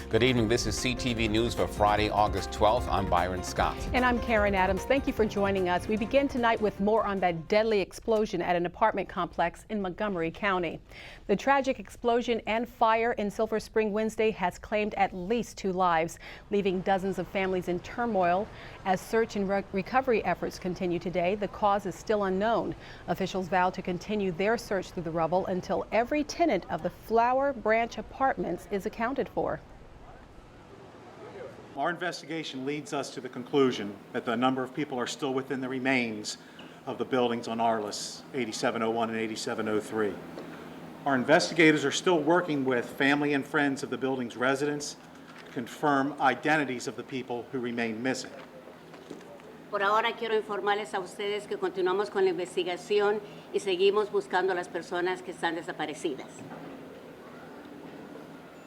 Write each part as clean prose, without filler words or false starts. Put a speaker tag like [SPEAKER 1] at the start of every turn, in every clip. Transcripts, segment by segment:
[SPEAKER 1] Good evening. This is CTV News for Friday, August 12th. I'm Byron Scott.
[SPEAKER 2] And I'm Karen Adams. Thank you for joining us. We begin tonight with more on that deadly explosion at an apartment complex in Montgomery County. The tragic explosion and fire in Silver Spring Wednesday has claimed at least 2 lives, leaving dozens of families in turmoil. As search and recovery efforts continue today, the cause is still unknown. Officials vow to continue their search through the rubble until every tenant of the Flower Branch Apartments is accounted for.
[SPEAKER 3] Our investigation leads us to the conclusion that the number of people are still within the remains of the buildings on our list, 8701 and 8703. Our investigators are still working with family and friends of the building's residents to confirm identities of the people who remain missing.
[SPEAKER 4] Por ahora quiero informarles a ustedes que continuamos con la investigación y seguimos buscando a las personas que están desaparecidas.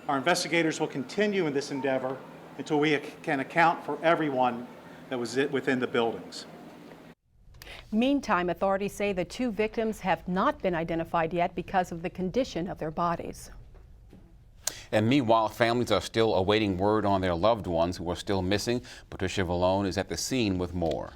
[SPEAKER 3] Our investigators will continue in this endeavor until we can account for everyone that was within the buildings.
[SPEAKER 2] Meantime, authorities say the 2 victims have not been identified yet because of the condition of their bodies.
[SPEAKER 1] And meanwhile, families are still awaiting word on their loved ones who are still missing. Patricia Vallone is at the scene with more.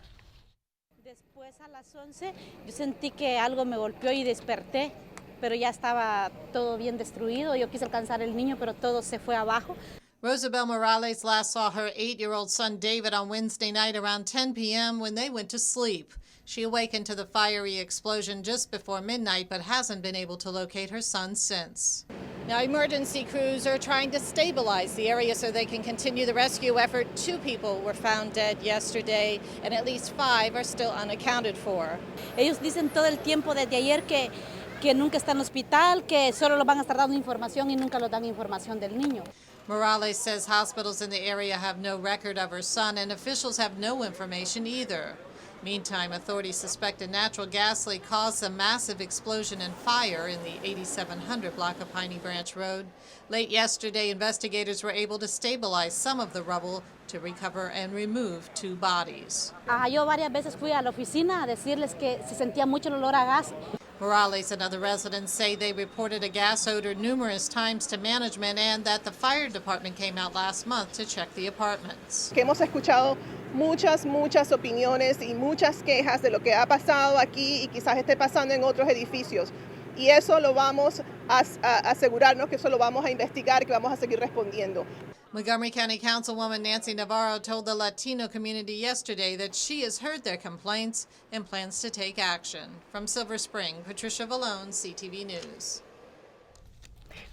[SPEAKER 5] Después a las 11 yo sentí que algo me golpeó y desperté, pero ya estaba todo bien destruido. Yo quise alcanzar el niño, pero todo se fue abajo.
[SPEAKER 6] Rosabel Morales last saw her 8-year-old son David on Wednesday night around 10 p.m. when they went to sleep. She awakened to the fiery explosion just before midnight, but hasn't been able to locate her son since.
[SPEAKER 7] Now, emergency crews are trying to stabilize the area so they can continue the rescue effort. 2 people were found dead yesterday, and at least 5 are still unaccounted for.
[SPEAKER 5] Ellos dicen todo el tiempo desde ayer que nunca está en el hospital, que solo los van a estar dando información y nunca les dan información del niño.
[SPEAKER 6] Morales says hospitals in the area have no record of her son, and officials have no information either. Meantime, authorities suspect a natural gas leak caused a massive explosion and fire in the 8700 block of Piney Branch Road. Late yesterday, investigators were able to stabilize some of the rubble to recover and remove 2 bodies.
[SPEAKER 5] Yo varias veces fui a la oficina a decirles que se sentía mucho el olor a gas.
[SPEAKER 6] Morales and other residents say they reported a gas odor numerous times to management and that the fire department came out last month to check the apartments.
[SPEAKER 8] Que hemos escuchado muchas opiniones y muchas quejas de lo que ha pasado aquí y quizás esté pasando en otros edificios. Y eso lo vamos a asegurarnos que eso lo vamos a investigar y que vamos a seguir respondiendo.
[SPEAKER 6] Montgomery County Councilwoman Nancy Navarro told the Latino community yesterday that she has heard their complaints and plans to take action. From Silver Spring, Patricia Vallone, CTV News.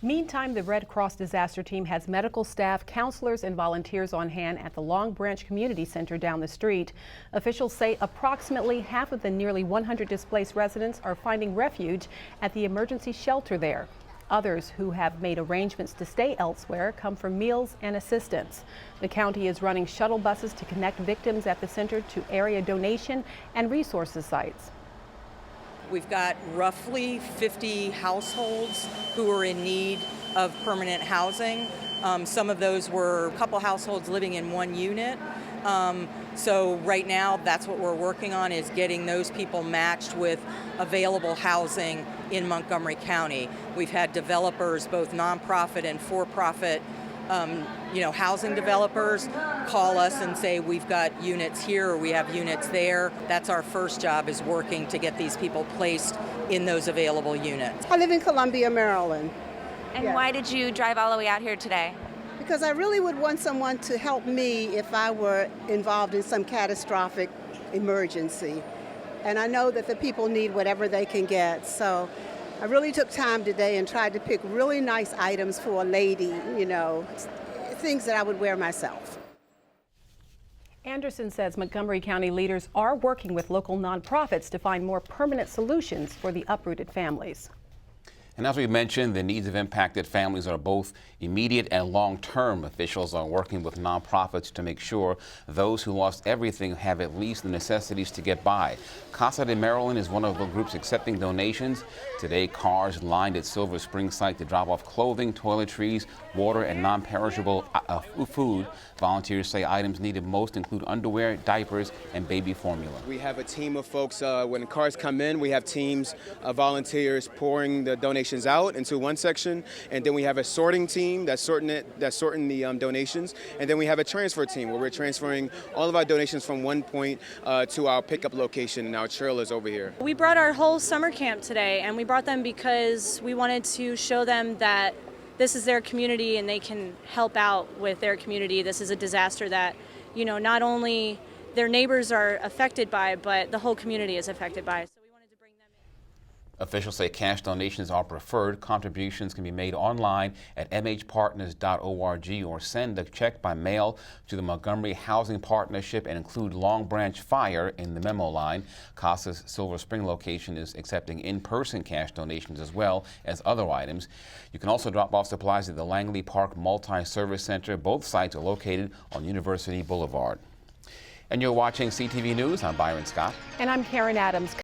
[SPEAKER 2] Meantime, the Red Cross disaster team has medical staff, counselors, and volunteers on hand at the Long Branch Community Center down the street. Officials say approximately half of the nearly 100 displaced residents are finding refuge at the emergency shelter there. Others who have made arrangements to stay elsewhere come for meals and assistance. The county is running shuttle buses to connect victims at the center to area donation and resources sites.
[SPEAKER 9] We've got roughly 50 households who are in need of permanent housing. Some of those were a couple households living in 1 unit. So right now, that's what we're working on, is getting those people matched with available housing in Montgomery County. We've had developers, both nonprofit and for-profit, housing developers call us and say we've got units here or we have units there. That's our first job, is working to get these people placed in those available units.
[SPEAKER 8] I live in Columbia, Maryland.
[SPEAKER 10] And why did you drive all the way out here today?
[SPEAKER 8] Because I really would want someone to help me if I were involved in some catastrophic emergency. And I know that the people need whatever they can get. So I really took time today and tried to pick really nice items for a lady, things that I would wear myself.
[SPEAKER 2] Anderson says Montgomery County leaders are working with local nonprofits to find more permanent solutions for the uprooted families.
[SPEAKER 1] And as we mentioned, the needs of impacted families are both immediate and long-term. Officials are working with nonprofits to make sure those who lost everything have at least the necessities to get by. Casa de Maryland is one of the groups accepting donations. Today, cars lined its Silver Spring site to drop off clothing, toiletries, water, and non-perishable food. Volunteers say items needed most include underwear, diapers, and baby formula.
[SPEAKER 11] We have a team of folks. When cars come in, we have teams of volunteers pouring the donations donations out into one section, and then we have a sorting team that's sorting the donations, and then we have a transfer team where we're transferring all of our donations from one point to our pickup location and our trailers over here.
[SPEAKER 12] We brought our whole summer camp today, and we brought them because we wanted to show them that this is their community and they can help out with their community. This is a disaster that, you know, not only their neighbors are affected by, but the whole community is affected by. So we wanted to bring them in.
[SPEAKER 1] Officials say cash donations are preferred. Contributions can be made online at mhpartners.org or send a check by mail to the Montgomery Housing Partnership and include Long Branch Fire in the memo line. CASA's Silver Spring location is accepting in-person cash donations as well as other items. You can also drop off supplies at the Langley Park Multi-Service Center. Both sites are located on University Boulevard. And you're watching CTV News. I'm Byron Scott.
[SPEAKER 2] And I'm Karen Adams.